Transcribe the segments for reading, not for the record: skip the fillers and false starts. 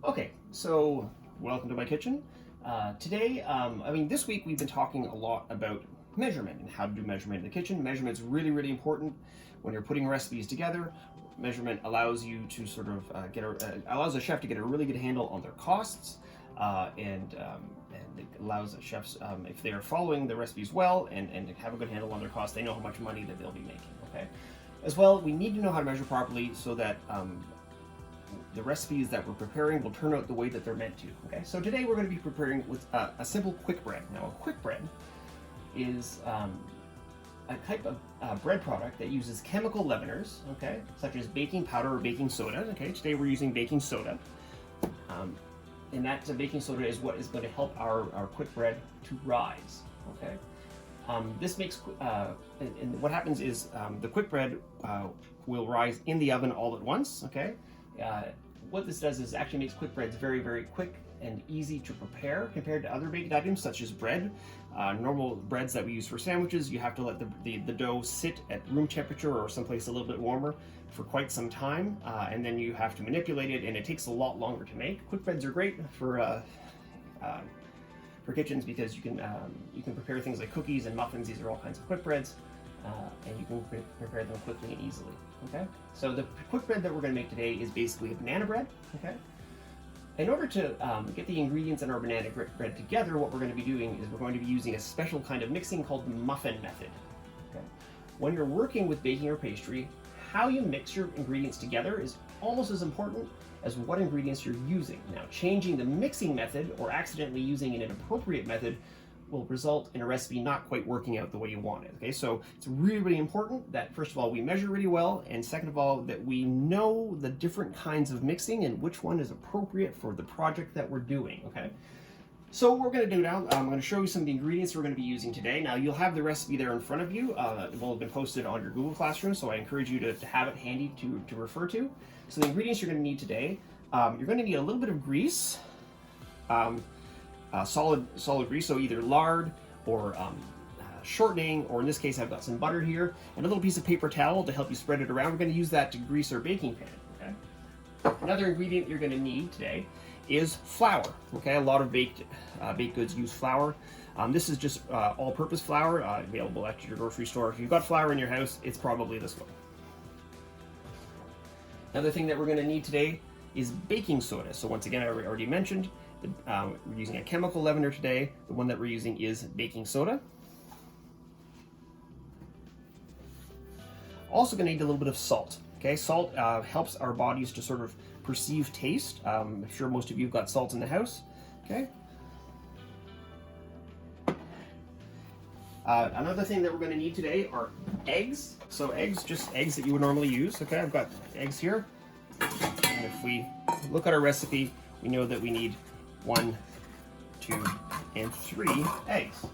Okay, so welcome to my kitchen. Today, this week we've been talking a lot about measurement and how to do measurement in the kitchen. Measurement's really, really important when you're putting recipes together. Measurement allows you to sort of allows a chef to get a really good handle on their costs, and it allows chefs, if they are following the recipes well and have a good handle on their costs, they know how much money that they'll be making. Okay, as well, we need to know how to measure properly so that the recipes that we're preparing will turn out the way that they're meant to. Okay, so today we're going to be preparing with a simple quick bread. Now, a quick bread is a type of bread product that uses chemical leaveners, okay, such as baking powder or baking soda. Okay, today we're using baking soda, and that baking soda is what is going to help our quick bread to rise. Okay, this makes and what happens is the quick bread will rise in the oven all at once. Okay. What this does is actually makes quick breads very, very quick and easy to prepare compared to other baked items such as bread. Normal breads that we use for sandwiches, you have to let the dough sit at room temperature or someplace a little bit warmer for quite some time, and then you have to manipulate it, and it takes a lot longer to make. Quick breads are great for kitchens because you can prepare things like cookies and muffins. These are all kinds of quick breads. And you can prepare them quickly and easily. Okay, so the quick bread that we're going to make today is basically a banana bread. Okay, in order to get the ingredients in our banana bread together, what we're going to be doing is we're going to be using a special kind of mixing called the muffin method. Okay, when you're working with baking or pastry, how you mix your ingredients together is almost as important as what ingredients you're using. Now, changing the mixing method or accidentally using an inappropriate method will result in a recipe not quite working out the way you want it. Okay, so it's really, really important that first of all we measure really well, and second of all that we know the different kinds of mixing and which one is appropriate for the project that we're doing. Okay, so what we're going to do now, I'm going to show you some of the ingredients we're going to be using today. Now, you'll have the recipe there in front of you. It will have been posted on your Google Classroom, so I encourage you to have it handy to refer to. So the ingredients you're going to need today, you're going to need a little bit of grease, solid grease, so either lard or shortening, or in this case I've got some butter here, and a little piece of paper towel to help you spread it around. We're going to use that to grease our baking pan. Okay. Another ingredient you're going to need today is flour. Okay, a lot of baked goods use flour. This is just all-purpose flour available at your grocery store. If you've got flour in your house, it's probably this one. Another thing that we're going to need today is baking soda. So once again, I already mentioned we're using a chemical leavener today. The one that we're using is baking soda. Also going to need a little bit of salt. Okay, salt helps our bodies to sort of perceive taste. I'm sure most of you have got salt in the house. Okay. Another thing that we're going to need today are eggs. So eggs, just eggs that you would normally use. Okay, I've got eggs here. And if we look at our recipe, we know that we need 1, 2, and 3 eggs.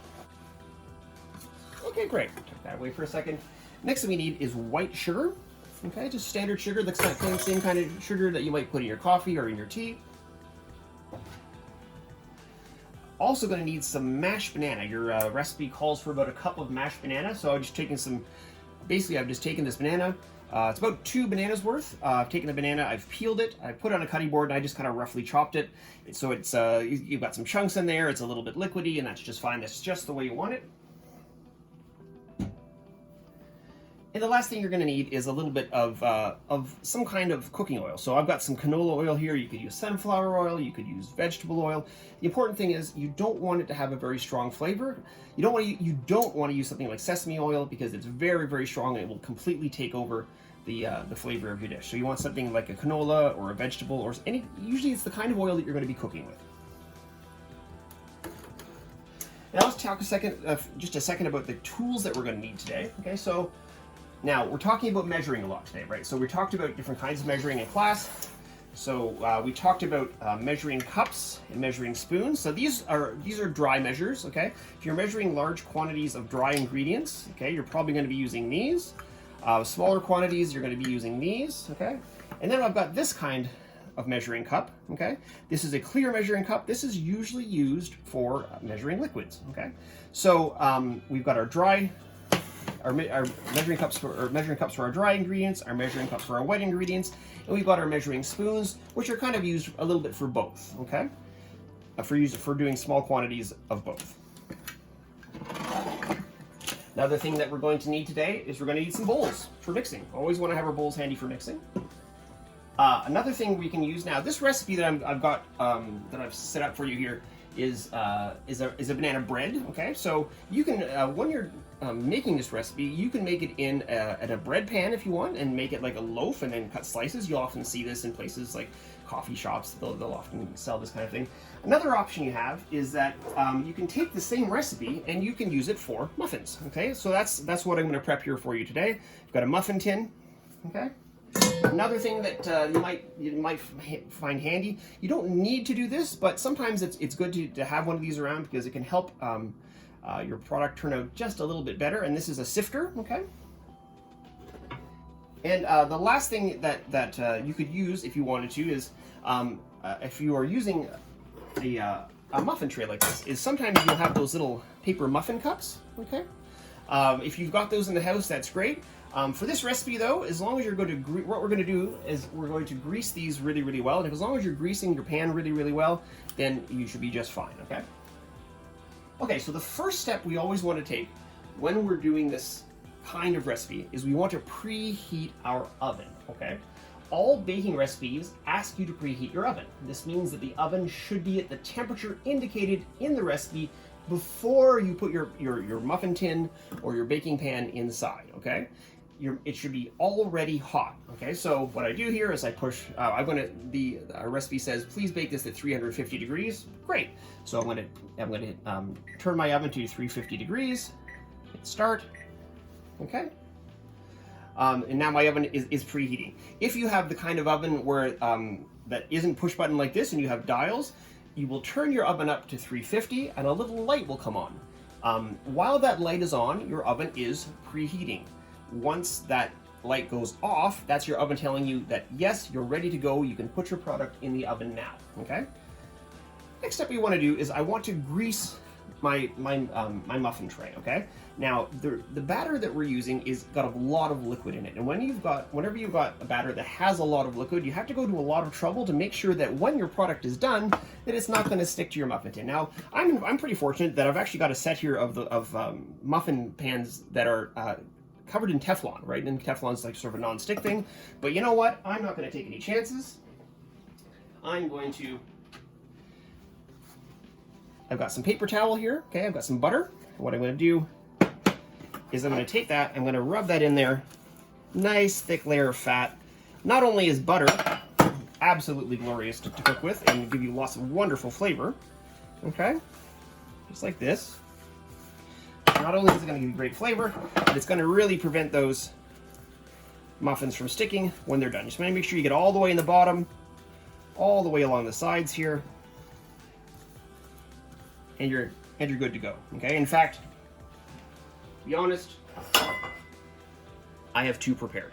Okay, great. Took that away for a second. Next thing we need is white sugar. Okay, just standard sugar. That's the same kind of sugar that you might put in your coffee or in your tea. Also going to need some mashed banana. Your recipe calls for about a cup of mashed banana, so I've just taken this banana. It's about 2 bananas worth. I've taken the banana, I've peeled it, I've put it on a cutting board, and I just kind of roughly chopped it. So it's you've got some chunks in there, it's a little bit liquidy, and that's just fine. That's just the way you want it. And the last thing you're going to need is a little bit of some kind of cooking oil. So I've got some canola oil here. You could use sunflower oil. You could use vegetable oil. The important thing is you don't want it to have a very strong flavor. You don't want to use something like sesame oil because it's very, very strong and it will completely take over the flavor of your dish. So you want something like a canola or a vegetable or any. Usually it's the kind of oil that you're going to be cooking with. Now let's talk just a second about the tools that we're going to need today. Okay, so. Now, we're talking about measuring a lot today, right? So we talked about different kinds of measuring in class. So we talked about measuring cups and measuring spoons. So these are dry measures, okay? If you're measuring large quantities of dry ingredients, okay, you're probably going to be using these. Smaller quantities, you're going to be using these, okay? And then I've got this kind of measuring cup, okay? This is a clear measuring cup. This is usually used for measuring liquids, okay? So we've got our dry our measuring cups for our dry ingredients, our measuring cups for our wet ingredients, and we've got our measuring spoons, which are kind of used a little bit for both. Okay, for doing small quantities of both. Another thing that we're going to need today is we're going to need some bowls for mixing. Always want to have our bowls handy for mixing. Another thing we can use now, this recipe that I've got that I've set up for you here is a banana bread. Okay, so you can when you're making this recipe, you can make it in a bread pan if you want, and make it like a loaf and then cut slices. You'll often see this in places like coffee shops. They'll often sell this kind of thing. Another option you have is that you can take the same recipe and you can use it for muffins. Okay, so that's what I'm going to prep here for you today. I've got a muffin tin. Okay. Another thing that you might find handy, you don't need to do this, but sometimes it's good to have one of these around because it can help your product turn out just a little bit better. And this is a sifter, okay? And the last thing that you could use if you wanted to is if you are using a muffin tray like this, is sometimes you'll have those little paper muffin cups, okay? If you've got those in the house, that's great. For this recipe though, as long as you're going to, what we're going to do is we're going to grease these really, really well. And as long as you're greasing your pan really, really well, then you should be just fine, okay? Okay, so the first step we always want to take when we're doing this kind of recipe is we want to preheat our oven, okay? All baking recipes ask you to preheat your oven. This means that the oven should be at the temperature indicated in the recipe before you put your muffin tin or your baking pan inside, okay? It should be already hot, okay? So what I do here is I push, the recipe says, please bake this at 350 degrees. Great. So I'm gonna turn my oven to 350 degrees, hit start, okay? And now my oven is preheating. If you have the kind of oven where that isn't push button like this and you have dials, you will turn your oven up to 350 and a little light will come on. While that light is on, your oven is preheating. Once that light goes off, that's your oven telling you that yes, you're ready to go. You can put your product in the oven now, okay? Next step we want to do is I want to grease my muffin tray, okay? Now, the batter that we're using is got a lot of liquid in it. And whenever you've got a batter that has a lot of liquid, you have to go to a lot of trouble to make sure that when your product is done, that it's not going to stick to your muffin tin. Now, I'm pretty fortunate that I've actually got a set here of muffin pans that are covered in Teflon, right? And Teflon's like sort of a non-stick thing. But you know what? I'm not going to take any chances. I've got some paper towel here, okay? I've got some butter. What I'm going to do is I'm going to take that, I'm going to rub that in there. Nice thick layer of fat. Not only is butter absolutely glorious to cook with and give you lots of wonderful flavor, okay? Just like this. Not only is it going to give you great flavor, but it's going to really prevent those muffins from sticking when they're done. Just want to make sure you get all the way in the bottom, all the way along the sides here, and you're good to go. Okay. In fact, to be honest, I have two prepared.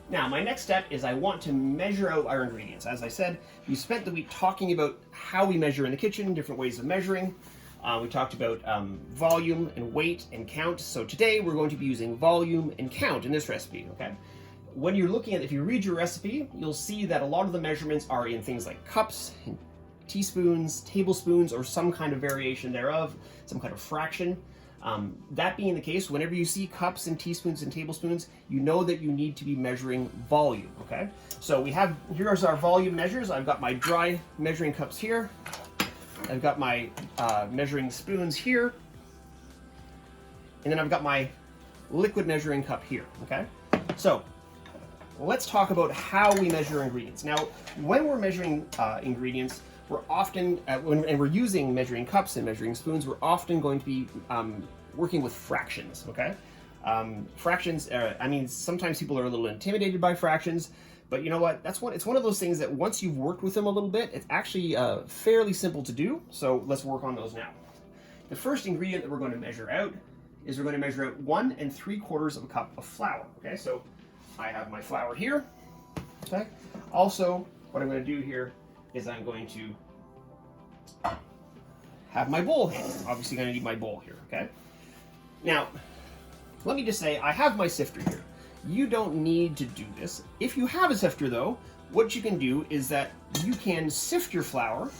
Now, my next step is I want to measure out our ingredients. As I said, we spent the week talking about how we measure in the kitchen, different ways of measuring. We talked about volume and weight and count. So today we're going to be using volume and count in this recipe, okay? When you're looking at, if you read your recipe, you'll see that a lot of the measurements are in things like cups, and teaspoons, tablespoons, or some kind of variation thereof, some kind of fraction. That being the case, whenever you see cups and teaspoons and tablespoons, you know that you need to be measuring volume, okay? So here's our volume measures. I've got my dry measuring cups here. I've got my measuring spoons here, and then I've got my liquid measuring cup here, okay? So let's talk about how we measure ingredients. Now, when we're measuring ingredients, we're often, and we're using measuring cups and measuring spoons, we're often going to be working with fractions, okay? Fractions, I mean, sometimes people are a little intimidated by fractions, but you know what? It's one of those things that once you've worked with them a little bit, it's actually fairly simple to do. So let's work on those now. The first ingredient that we're going to measure out is we're going to measure out 1 3/4 cup of flour. Okay, so I have my flour here. Okay. Also, what I'm going to do here is I'm going to have my bowl here. Obviously, going to need my bowl here. Okay. Now, let me just say, I have my sifter here. You don't need to do this. If you have a sifter though, what you can do is that you can sift your flour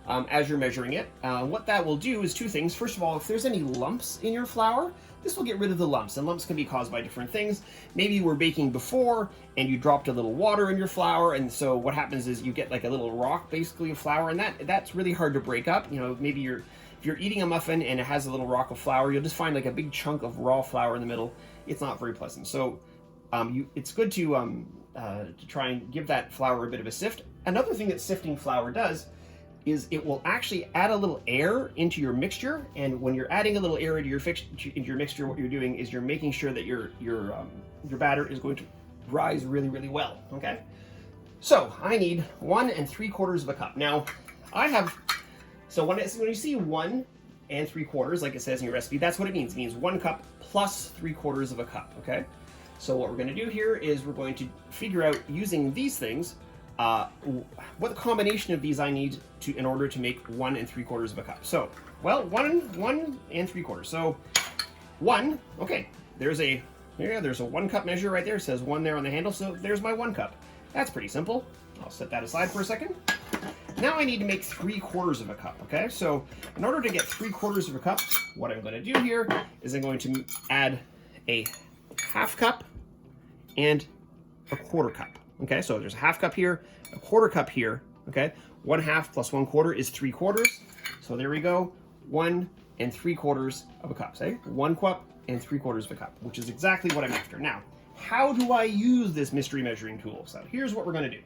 as you're measuring it. What that will do is two things. First of all, if there's any lumps in your flour, this will get rid of the lumps, and lumps can be caused by different things. Maybe you were baking before and you dropped a little water in your flour, and so what happens is you get like a little rock basically of flour, and that's really hard to break up. You know, maybe if you're eating a muffin and it has a little rock of flour, you'll just find like a big chunk of raw flour in the middle. It's not very pleasant. So it's good to try and give that flour a bit of a sift. Another thing that sifting flour does is it will actually add a little air into your mixture, and when you're adding a little air into your mixture, what you're doing is you're making sure that your batter is going to rise really, really well. Okay, so I need 1 3/4 cup. Now, I have when you see 1 3/4, like it says in your recipe, that's what it means. It means 1 cup plus 3/4 cup. Okay, so what we're going to do here is we're going to figure out using these things. What the combination of these I need in order to make 1 3/4 cup. So, well, 1 3/4. So, 1. Okay, there's a 1 cup measure right there. It says 1 there on the handle. So there's my 1 cup. That's pretty simple. I'll set that aside for a second. Now I need to make 3/4 cup. Okay, so in order to get 3/4 cup, what I'm going to do here is I'm going to add a 1/2 cup and a 1/4 cup. Okay, so there's a 1/2 cup here, a 1/4 cup here. Okay, 1/2 plus 1/4 is 3/4. So there we go, 1 3/4 cup. Say 1 cup and 3/4 cup, which is exactly what I'm after. Now, how do I use this mystery measuring tool? So here's what we're going to do.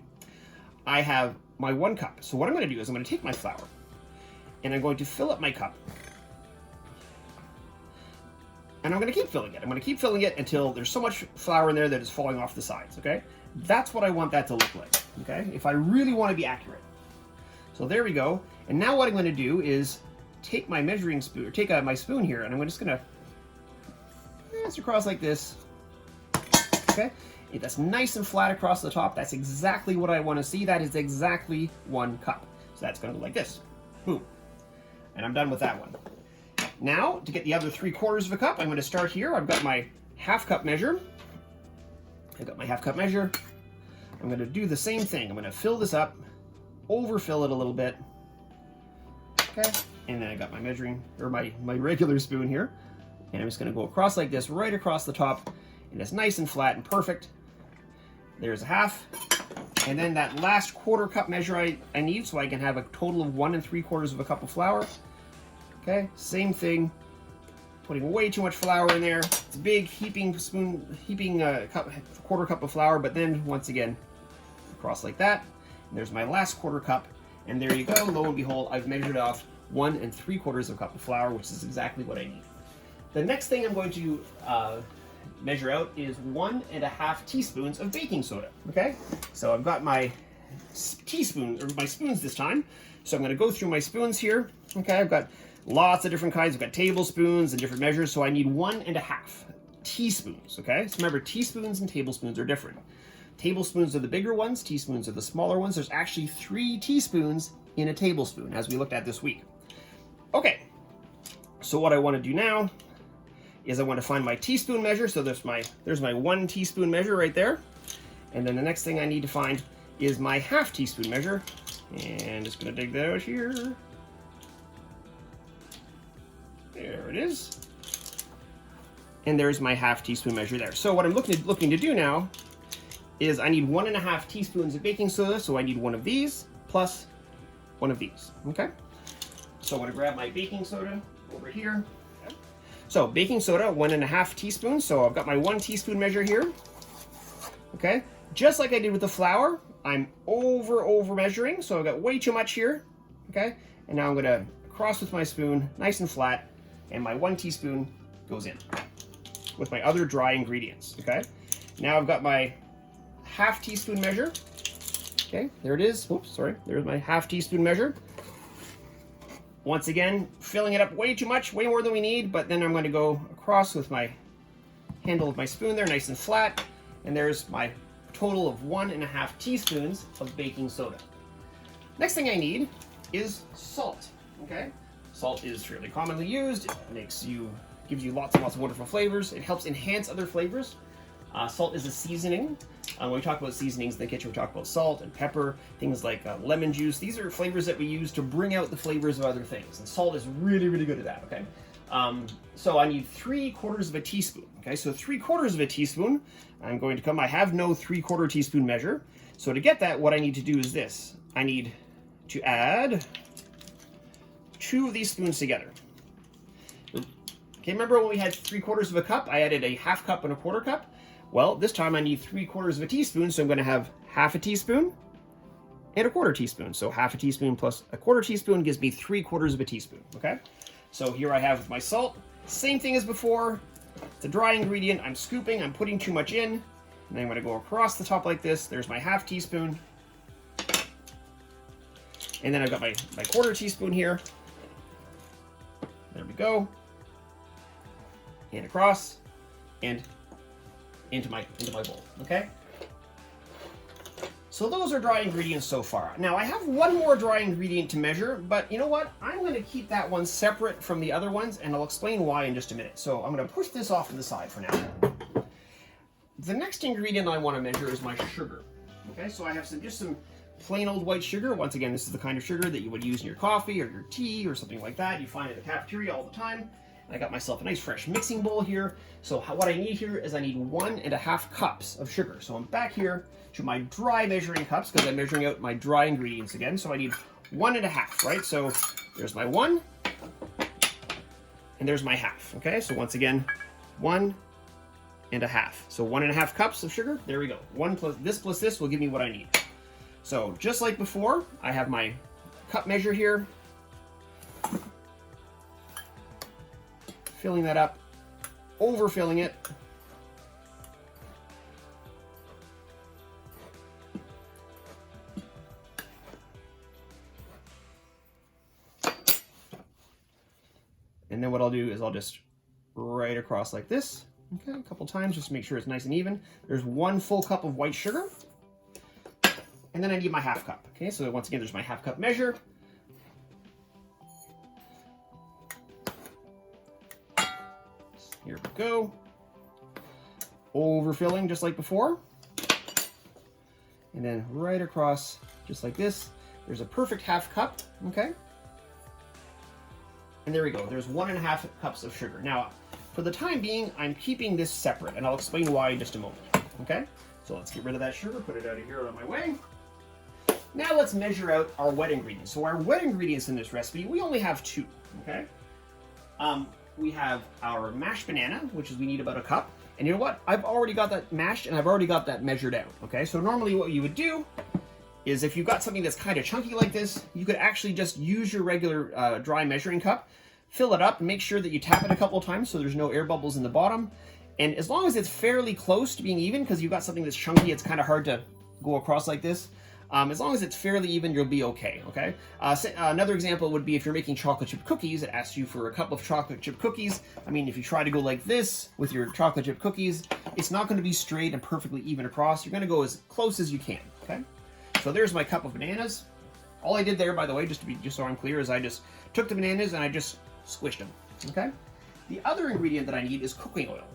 I have my 1 cup. So what I'm going to do is I'm going to take my flour and I'm going to fill up my cup. And I'm going to keep filling it. I'm going to keep filling it until there's so much flour in there that it's falling off the sides, okay? That's what I want that to look like, okay? If I really want to be accurate. So there we go. And now what I'm going to do is take my measuring spoon, or take my spoon here, and I'm just going to pass across like this, okay? That's nice and flat across the top. That's exactly what I want to see. That is exactly 1 cup. So that's going to look like this. Boom. And I'm done with that one. Now, to get the other 3/4 cup, I'm going to start here. I've got my 1/2 cup measure. I've got my 1/2 cup measure. I'm going to do the same thing. I'm going to fill this up, overfill it a little bit. Okay. And then I got my measuring, or my regular spoon here. And I'm just going to go across like this, right across the top. And it's nice and flat and perfect. There's a 1/2. And then that last 1/4 cup measure I need, so I can have a total of 1 3/4 cup of flour. Okay, same thing. Putting way too much flour in there. It's a big heaping cup, 1/4 cup of flour, but then once again, across like that. And there's my last 1/4 cup, and there you go. Lo and behold, I've measured off 1 3/4 cup of flour, which is exactly what I need. The next thing I'm going to measure out is 1 1/2 teaspoons of baking soda. Okay, so I've got my teaspoon, or my spoons this time. So I'm going to go through my spoons here. Okay, I've got lots of different kinds. I've got tablespoons and different measures, so I need 1 1/2 teaspoons. Okay, so remember, teaspoons and tablespoons are different. Tablespoons are the bigger ones, teaspoons are the smaller ones. There's actually 3 teaspoons in a tablespoon, as we looked at this week. Okay, so what I want to do now is I want to find my teaspoon measure. So there's my 1 teaspoon measure right there. And then the next thing I need to find is my 1/2 teaspoon measure. And just going to dig that out here. There it is. And there's my 1/2 teaspoon measure there. So what I'm looking to do now is I need 1 1/2 teaspoons of baking soda. So I need 1 of these plus 1 of these. Okay. So I'm going to grab my baking soda over here. So baking soda, 1 1/2 teaspoons. So I've got my 1 teaspoon measure here. Okay. Just like I did with the flour, I'm over measuring. So I've got way too much here. Okay. And now I'm going to cross with my spoon, nice and flat, and my 1 teaspoon goes in with my other dry ingredients. Okay. Now I've got my 1/2 teaspoon measure. Okay. There it is. Oops, sorry. There's my 1/2 teaspoon measure. Once again, filling it up way too much, way more than we need, but then I'm going to go across with my handle of my spoon there, nice and flat, and there's my total of 1 1/2 teaspoons of baking soda. Next thing I need is salt, okay? Salt is fairly commonly used. It makes you gives you lots and lots of wonderful flavors. It helps enhance other flavors. Salt is a seasoning. When we talk about seasonings in the kitchen, we talk about salt and pepper, things like lemon juice. These are flavors that we use to bring out the flavors of other things, and salt is really, really good at that, okay? So I need 3/4 of a teaspoon, okay? So 3/4 of a teaspoon, I'm going to come, I have no 3/4 teaspoon measure. So to get that, what I need to do is this. I need to add 2 of these spoons together. Okay, remember when we had 3/4 of a cup? I added a 1/2 cup and a 1/4 cup. Well, this time I need 3/4 of a teaspoon, so I'm going to have 1/2 teaspoon and a 1/4 teaspoon. So 1/2 teaspoon plus a 1/4 teaspoon gives me 3/4 of a teaspoon, okay? So here I have my salt. Same thing as before. It's a dry ingredient. I'm scooping, I'm putting too much in, and then I'm going to go across the top like this. There's my 1/2 teaspoon. And then I've got my 1/4 teaspoon here. There we go. And across, and into my bowl, okay? So those are dry ingredients so far. Now I have one more dry ingredient to measure, but you know what? I'm going to keep that one separate from the other ones, and I'll explain why in just a minute. So I'm going to push this off to the side for now. The next ingredient I want to measure is my sugar. Okay, so I have just some plain old white sugar. Once again, this is the kind of sugar that you would use in your coffee or your tea or something like that. You find it at the cafeteria all the time. I got myself a nice fresh mixing bowl here. So what I need here is I need 1.5 cups of sugar. So I'm back here to my dry measuring cups because I'm measuring out my dry ingredients again. So I need 1.5, right? So there's my 1 and there's my 1/2. Okay, so once again, 1.5. So 1.5 cups of sugar. There we go. 1 plus this will give me what I need. So just like before, I have my cup measure here. Filling that up, overfilling it. And then what I'll do is I'll just right across like this, okay, a couple times just to make sure it's nice and even. There's 1 full cup of white sugar. And then I need my 1/2 cup, okay? So once again, there's my 1/2 cup measure. Here we go. Overfilling just like before. And then right across just like this. There's a perfect 1/2 cup, okay? And there we go. There's 1.5 cups of sugar. Now, for the time being, I'm keeping this separate, and I'll explain why in just a moment, okay? So let's get rid of that sugar, put it out of here out of my way. Now let's measure out our wet ingredients. So our wet ingredients in this recipe, we only have 2, okay? We have our mashed banana, which is we need about 1 cup. And you know what? I've already got that mashed and I've already got that measured out, okay? So normally what you would do is if you've got something that's kind of chunky like this, you could actually just use your regular dry measuring cup, fill it up, and make sure that you tap it a couple of times so there's no air bubbles in the bottom. And as long as it's fairly close to being even, because you've got something that's chunky, it's kind of hard to go across like this. As long as it's fairly even, you'll be okay, okay? Another example would be if you're making chocolate chip cookies, it asks you for a cup of chocolate chip cookies. I mean, if you try to go like this with your chocolate chip cookies, it's not going to be straight and perfectly even across. You're going to go as close as you can, okay? So there's my cup of bananas. All I did there, by the way, just so I'm clear, is I just took the bananas and I just squished them, okay? The other ingredient that I need is cooking oil.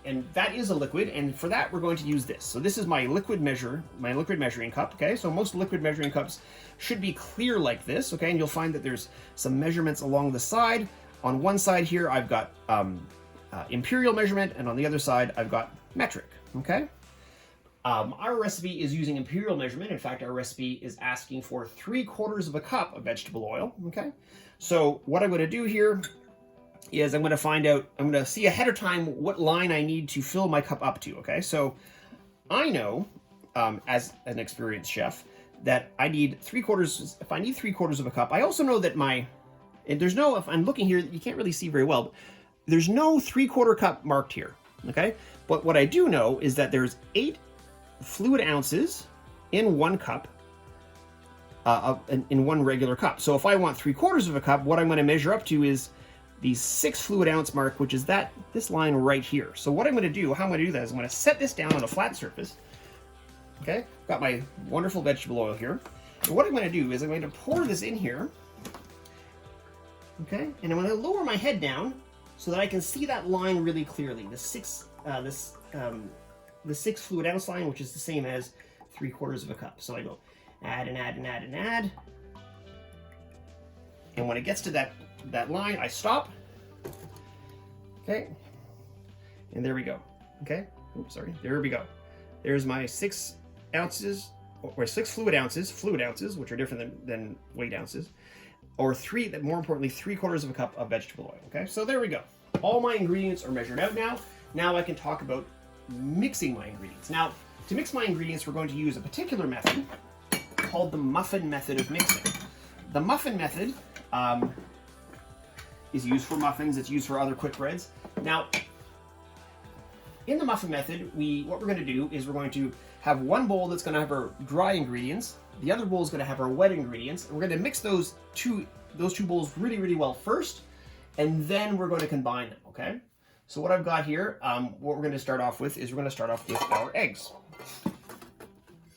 And that is a liquid, and for that we're going to use this. So this is my liquid measuring cup, okay? So most liquid measuring cups should be clear like this, okay? And you'll find that there's some measurements along the side. On one side here I've got imperial measurement, and on the other side I've got metric, okay? Our recipe is using imperial measurement. In fact, our recipe is asking for 3/4 cup of vegetable oil, okay? So what I'm going to do here is I'm going to see ahead of time what line I need to fill my cup up to, okay? So I know, as an experienced chef, that I need 3/4, if I need 3/4 cup, I also know that if I'm looking here, you can't really see very well, but there's no 3/4 cup marked here, okay? But what I do know is that there's 8 fluid ounces in 1 cup, in 1 regular cup. So if I want 3/4 cup, what I'm going to measure up to is the 6 fluid ounce mark, which is this line right here. So what I'm going to do, how I'm going to do that is I'm going to set this down on a flat surface. Okay, got my wonderful vegetable oil here. And what I'm going to do is I'm going to pour this in here. Okay, and I'm going to lower my head down so that I can see that line really clearly. The 6 fluid ounce line, which is the same as 3/4 of a cup. So I go add and add and add and add. And when it gets to that line, I stop. Okay. And there we go. Okay. Oops, sorry. There we go. There's my 6 ounces, or 6 fluid ounces, which are different than weight ounces, or more importantly, 3/4 of a cup of vegetable oil. Okay. So there we go. All my ingredients are measured out now. Now I can talk about mixing my ingredients. Now, to mix my ingredients, we're going to use a particular method called the muffin method of mixing. The muffin method is used for muffins. It's used for other quick breads. Now, in the muffin method, what we're going to do is we're going to have one bowl that's going to have our dry ingredients. The other bowl is going to have our wet ingredients. And we're going to mix those two bowls really, really well first, and then we're going to combine them. Okay. So what I've got here, what we're going to start off with is we're going to start off with our eggs.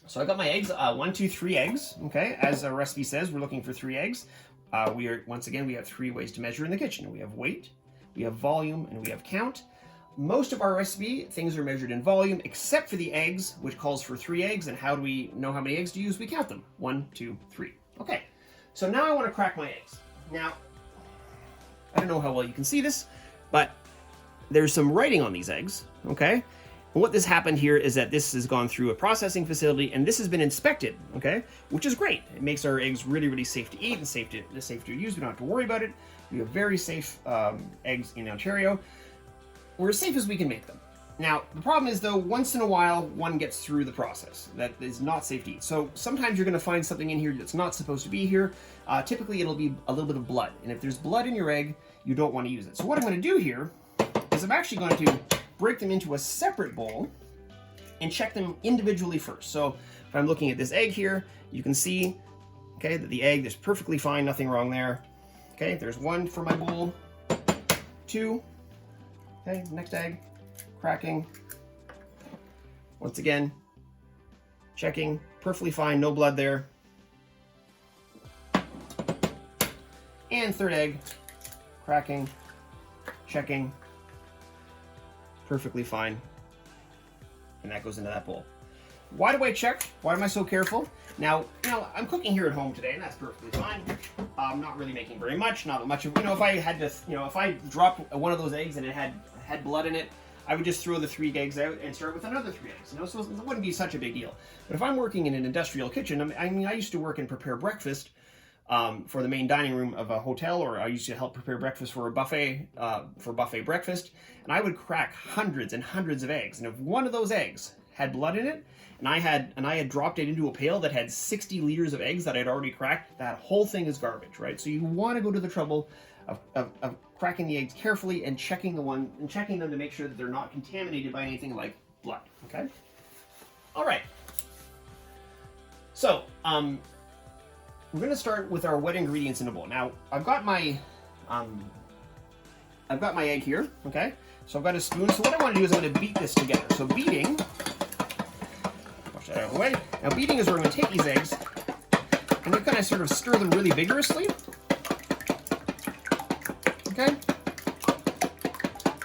So I got my eggs, 1, 2, 3 eggs. Okay, as our recipe says, we're looking for 3 eggs. Once again, we have 3 ways to measure in the kitchen. We have weight, we have volume, and we have count. Most of our recipe, things are measured in volume, except for the eggs, which calls for 3 eggs. And how do we know how many eggs to use? We count them. 1, 2, 3. Okay, so now I want to crack my eggs. Now, I don't know how well you can see this, but there's some writing on these eggs, okay? And what this happened here is that this has gone through a processing facility, and this has been inspected, okay? Which is great. It makes our eggs really, really safe to eat and safe to use. We don't have to worry about it. We have very safe eggs in Ontario. We're as safe as we can make them. Now, the problem is, though, once in a while, one gets through the process that is not safe to eat. So sometimes you're going to find something in here that's not supposed to be here. Typically, it'll be a little bit of blood. And if there's blood in your egg, you don't want to use it. So what I'm going to do here is I'm actually going to break them into a separate bowl and check them individually first. So if I'm looking at this egg here, you can see, okay, that the egg is perfectly fine, nothing wrong there. Okay, there's 1 for my bowl, 2, okay, next egg, cracking. Once again, checking, perfectly fine, no blood there. And 3rd egg, cracking, checking, perfectly fine, and that goes into that bowl. Why do I check? Why am I so careful? Now, I'm cooking here at home today, and that's perfectly fine. I'm not really making very much, not much of, if I had to, if I dropped one of those eggs and it had blood in it, I would just throw the 3 eggs out and start with another 3 eggs, so it wouldn't be such a big deal. But if I'm working in an industrial kitchen, I used to work and prepare breakfast for the main dining room of a hotel, or I used to help prepare breakfast for a buffet, for buffet breakfast, and I would crack hundreds and hundreds of eggs. And if one of those eggs had blood in it, and I had dropped it into a pail that had 60 liters of eggs that I'd already cracked, that whole thing is garbage, right? So you want to go to the trouble of cracking the eggs carefully and checking them to make sure that they're not contaminated by anything like blood. Okay. All right. So we're going to start with our wet ingredients in a bowl. Now, I've got my egg here, okay? So I've got a spoon. So what I want to do is I'm going to beat this together. So beating, push that out of the way. Now beating is where I'm going to take these eggs and we're going to sort of stir them really vigorously. Okay?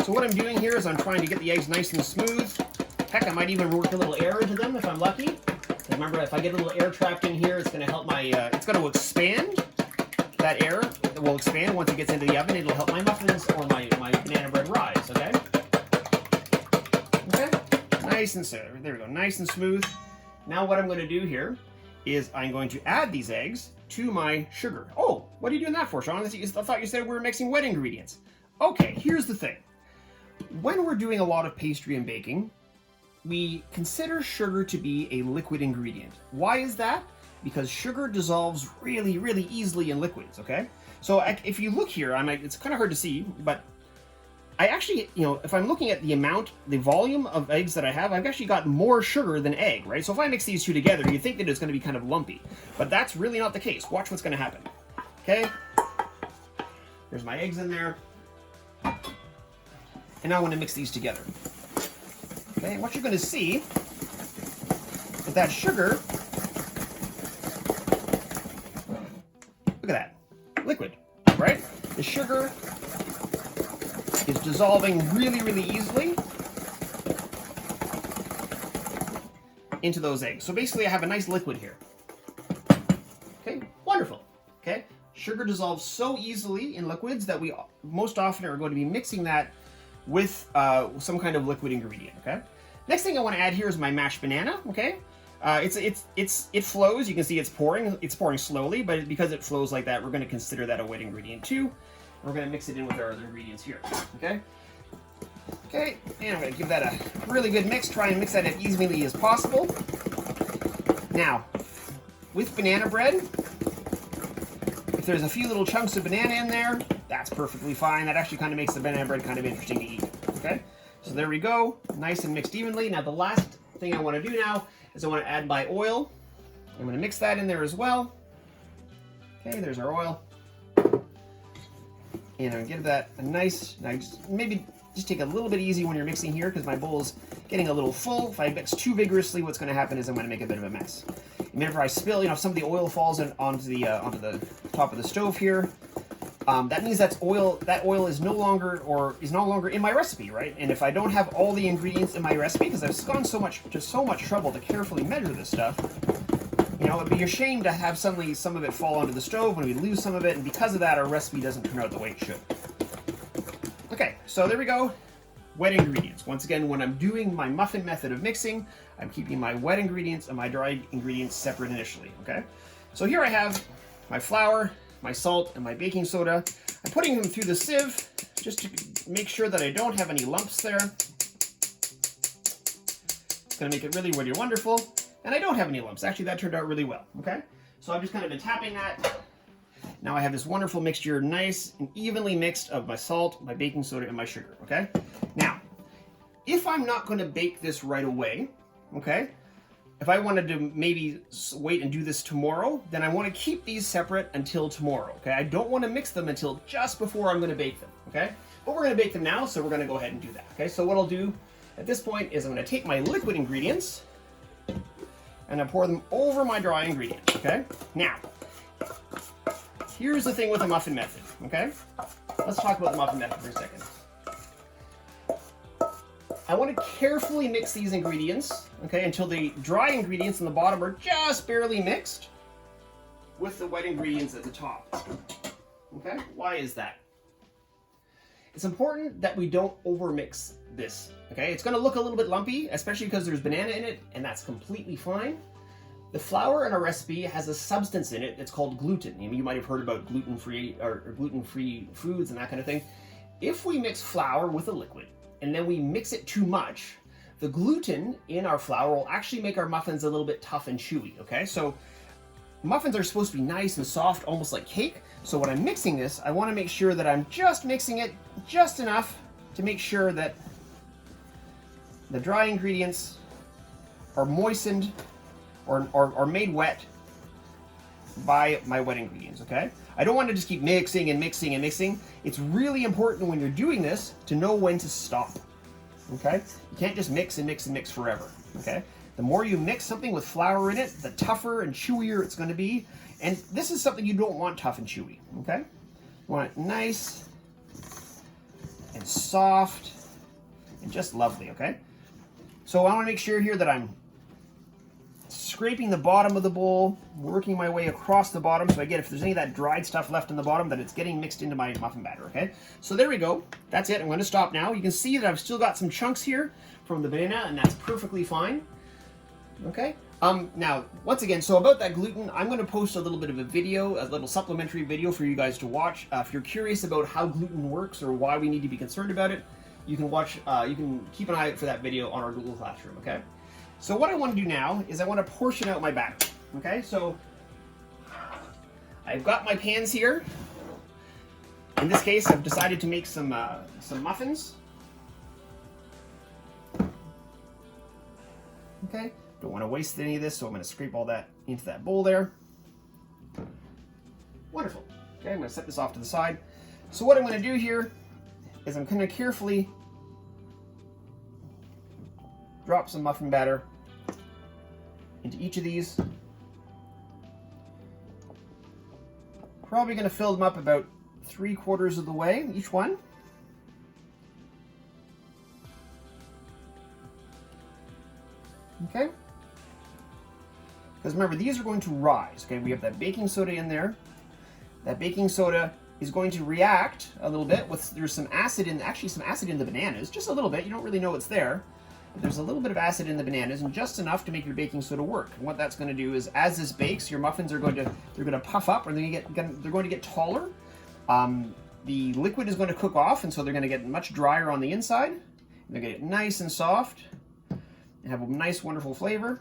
So what I'm doing here is I'm trying to get the eggs nice and smooth. Heck, I might even work a little air into them if I'm lucky. Remember, if I get a little air trapped in here, it's going to help it's going to expand. That air will expand once it gets into the oven. It'll help my muffins or my banana bread rise, okay? Okay? Nice and smooth. There we go. Nice and smooth. Now what I'm going to do here is I'm going to add these eggs to my sugar. Oh, what are you doing that for, Sean? I thought you said we were mixing wet ingredients. Okay, here's the thing. When we're doing a lot of pastry and baking, we consider sugar to be a liquid ingredient. Why is that? Because sugar dissolves really, really easily in liquids, okay? So if you look here, it's kind of hard to see, but I actually, if I'm looking at the volume of eggs that I have, I've actually got more sugar than egg, right? So if I mix these two together, you'd think that it's going to be kind of lumpy, but that's really not the case. Watch what's going to happen, okay? There's my eggs in there. And now I want to mix these together. Okay, what you're going to see is that sugar, look at that, liquid, right? The sugar is just dissolving really, really easily into those eggs. So basically I have a nice liquid here. Okay, wonderful. Okay, sugar dissolves so easily in liquids that we most often are going to be mixing that with some kind of liquid ingredient. Okay, next thing I want to add here is my mashed banana. Okay, it flows. You can see it's pouring slowly, but because it flows like that, we're going to consider that a wet ingredient too. We're going to mix it in with our other ingredients here. Okay, and I'm going to give that a really good mix. Try and mix that as evenly as possible. Now, with banana bread, if there's a few little chunks of banana in there, that's perfectly fine. That actually kind of makes the banana bread kind of interesting to eat. Okay, so there we go, nice and mixed evenly. Now the last thing I want to do now is I want to add my oil. I'm going to mix that in there as well. Okay, there's our oil. And I'm going to give that a nice, maybe just take a little bit easy when you're mixing here because my bowl's getting a little full. If I mix too vigorously, what's going to happen is I'm going to make a bit of a mess. And whenever I spill, if some of the oil falls onto the top of the stove here, that means that oil is no longer in my recipe, right? And if I don't have all the ingredients in my recipe, because I've gone to so much trouble to carefully measure this stuff, it'd be a shame to have suddenly some of it fall onto the stove when we lose some of it, and because of that, our recipe doesn't turn out the way it should. Okay, so there we go. Wet ingredients. Once again, when I'm doing my muffin method of mixing, I'm keeping my wet ingredients and my dried ingredients separate initially, okay? So here I have my flour, my salt, and my baking soda. I'm putting them through the sieve just to make sure that I don't have any lumps there. It's gonna make it really, really wonderful. And I don't have any lumps. Actually, that turned out really well, okay? So I've just kind of been tapping that. Now I have this wonderful mixture, nice and evenly mixed, of my salt, my baking soda, and my sugar, okay? Now, if I'm not going to bake this right away, okay, if I wanted to maybe wait and do this tomorrow, then I want to keep these separate until tomorrow, okay? I don't want to mix them until just before I'm going to bake them, okay? But we're going to bake them now, so we're going to go ahead and do that, okay? So what I'll do at this point is I'm going to take my liquid ingredients and I pour them over my dry ingredients, okay? Now, here's the thing with the muffin method, okay? Let's talk about the muffin method for a second. I want to carefully mix these ingredients, okay, until the dry ingredients in the bottom are just barely mixed with the wet ingredients at the top, okay? Why is that? It's important that we don't overmix this, okay? It's going to look a little bit lumpy, especially because there's banana in it, and that's completely fine. The flour in our recipe has a substance in it that's called gluten. You might have heard about gluten-free or gluten-free foods and that kind of thing. If we mix flour with a liquid and then we mix it too much, the gluten in our flour will actually make our muffins a little bit tough and chewy, okay? So muffins are supposed to be nice and soft, almost like cake. So when I'm mixing this, I want to make sure that I'm just mixing it just enough to make sure that the dry ingredients are moistened or made wet by my wet ingredients, okay? I don't want to just keep mixing and mixing and mixing. It's really important when you're doing this to know when to stop, okay? You can't just mix and mix and mix forever, okay? The more you mix something with flour in it, the tougher and chewier it's going to be. And this is something you don't want tough and chewy, okay? You want it nice and soft and just lovely, okay? So I want to make sure here that I'm scraping the bottom of the bowl, working my way across the bottom, so I get, if there's any of that dried stuff left in the bottom, that it's getting mixed into my muffin batter, okay? So there we go. That's it. I'm going to stop now. You can see that I've still got some chunks here from the banana, and that's perfectly fine. Okay? Now, once again, so about that gluten, I'm going to post a little bit of a video, a little supplementary video for you guys to watch. If you're curious about how gluten works or why we need to be concerned about it, you can watch, you can keep an eye out for that video on our Google Classroom, okay? So what I want to do now is I want to portion out my batter, okay? So I've got my pans here. In this case, I've decided to make some muffins. Okay, don't want to waste any of this, so I'm going to scrape all that into that bowl there. Wonderful. Okay, I'm going to set this off to the side. So what I'm going to do here is I'm going to carefully drop some muffin batter into each of these. Probably going to fill them up about 3/4 of the way, each one. Because remember, these are going to rise. Okay, we have that baking soda in there. That baking soda is going to react a little bit with, there's some acid in, actually some acid in the bananas, just a little bit. You don't really know it's there. But there's a little bit of acid in the bananas, and just enough to make your baking soda work. And what that's going to do is, as this bakes, your muffins are going to puff up, or they're going to get taller. The liquid is going to cook off, and so they're going to get much drier on the inside. And they're going to get nice and soft, and have a nice, wonderful flavor.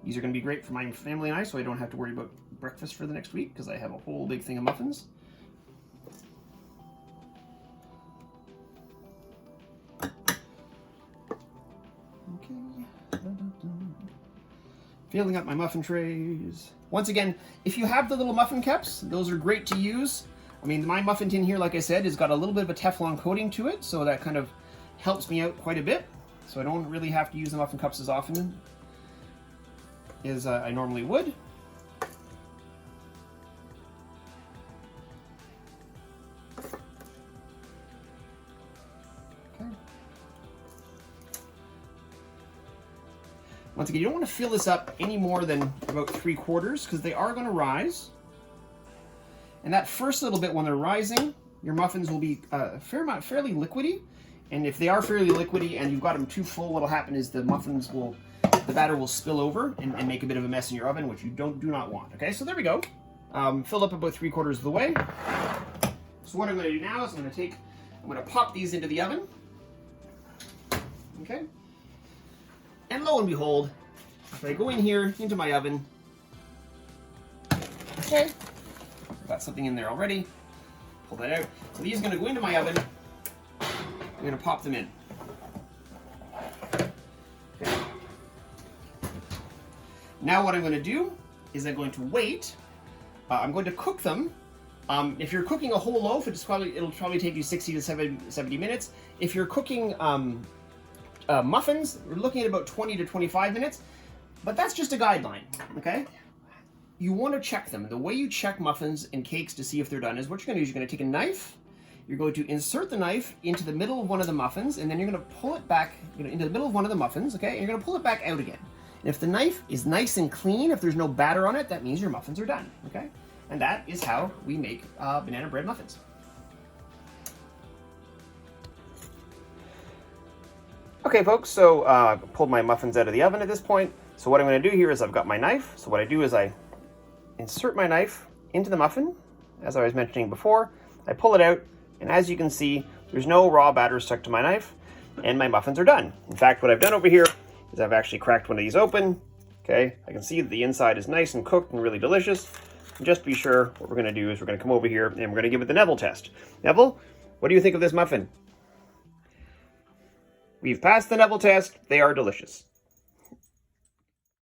These are going to be great for my family and I, so I don't have to worry about breakfast for the next week, because I have a whole big thing of muffins. Okay. Filling up my muffin trays. Once again, if you have the little muffin cups, those are great to use. I mean, my muffin tin here, like I said, has got a little bit of a Teflon coating to it, so that kind of helps me out quite a bit. So I don't really have to use the muffin cups as often as I normally would. Okay. Once again, you don't want to fill this up any more than about 3/4 because they are going to rise. And that first little bit when they're rising, your muffins will be fairly liquidy. And if they are fairly liquidy and you've got them too full, what'll happen is the batter will spill over and make a bit of a mess in your oven, which you do not want. Okay, so there we go. Filled up about 3/4 of the way. So what I'm going to do now is I'm going to pop these into the oven. Okay. And lo and behold, if I go in here into my oven, okay, I've got something in there already. Pull that out. So these are going to go into my oven. I'm going to pop them in. Okay. Now what I'm going to do is I'm going to wait. I'm going to cook them. If you're cooking a whole loaf, it'll probably take you 60 to 70 minutes. If you're cooking muffins, we're looking at about 20 to 25 minutes. But that's just a guideline, okay? You want to check them. The way you check muffins and cakes to see if they're done is what you're going to do is you're going to take a knife. You're going to insert the knife into the middle of one of the muffins, and then you're going to pull it back into the middle of one of the muffins, okay? And you're going to pull it back out again. And if the knife is nice and clean, if there's no batter on it, that means your muffins are done, okay? And that is how we make banana bread muffins. Okay, folks, so I pulled my muffins out of the oven at this point. So what I'm going to do here is I've got my knife. So what I do is I insert my knife into the muffin, as I was mentioning before. I pull it out, and as you can see, there's no raw batter stuck to my knife, and my muffins are done. In fact, what I've done over here is I've actually cracked one of these open. Okay, I can see that the inside is nice and cooked and really delicious. And just be sure, what we're going to do is we're going to come over here and we're going to give it the Neville test. Neville, what do you think of this muffin? We've passed the Neville test. They are delicious.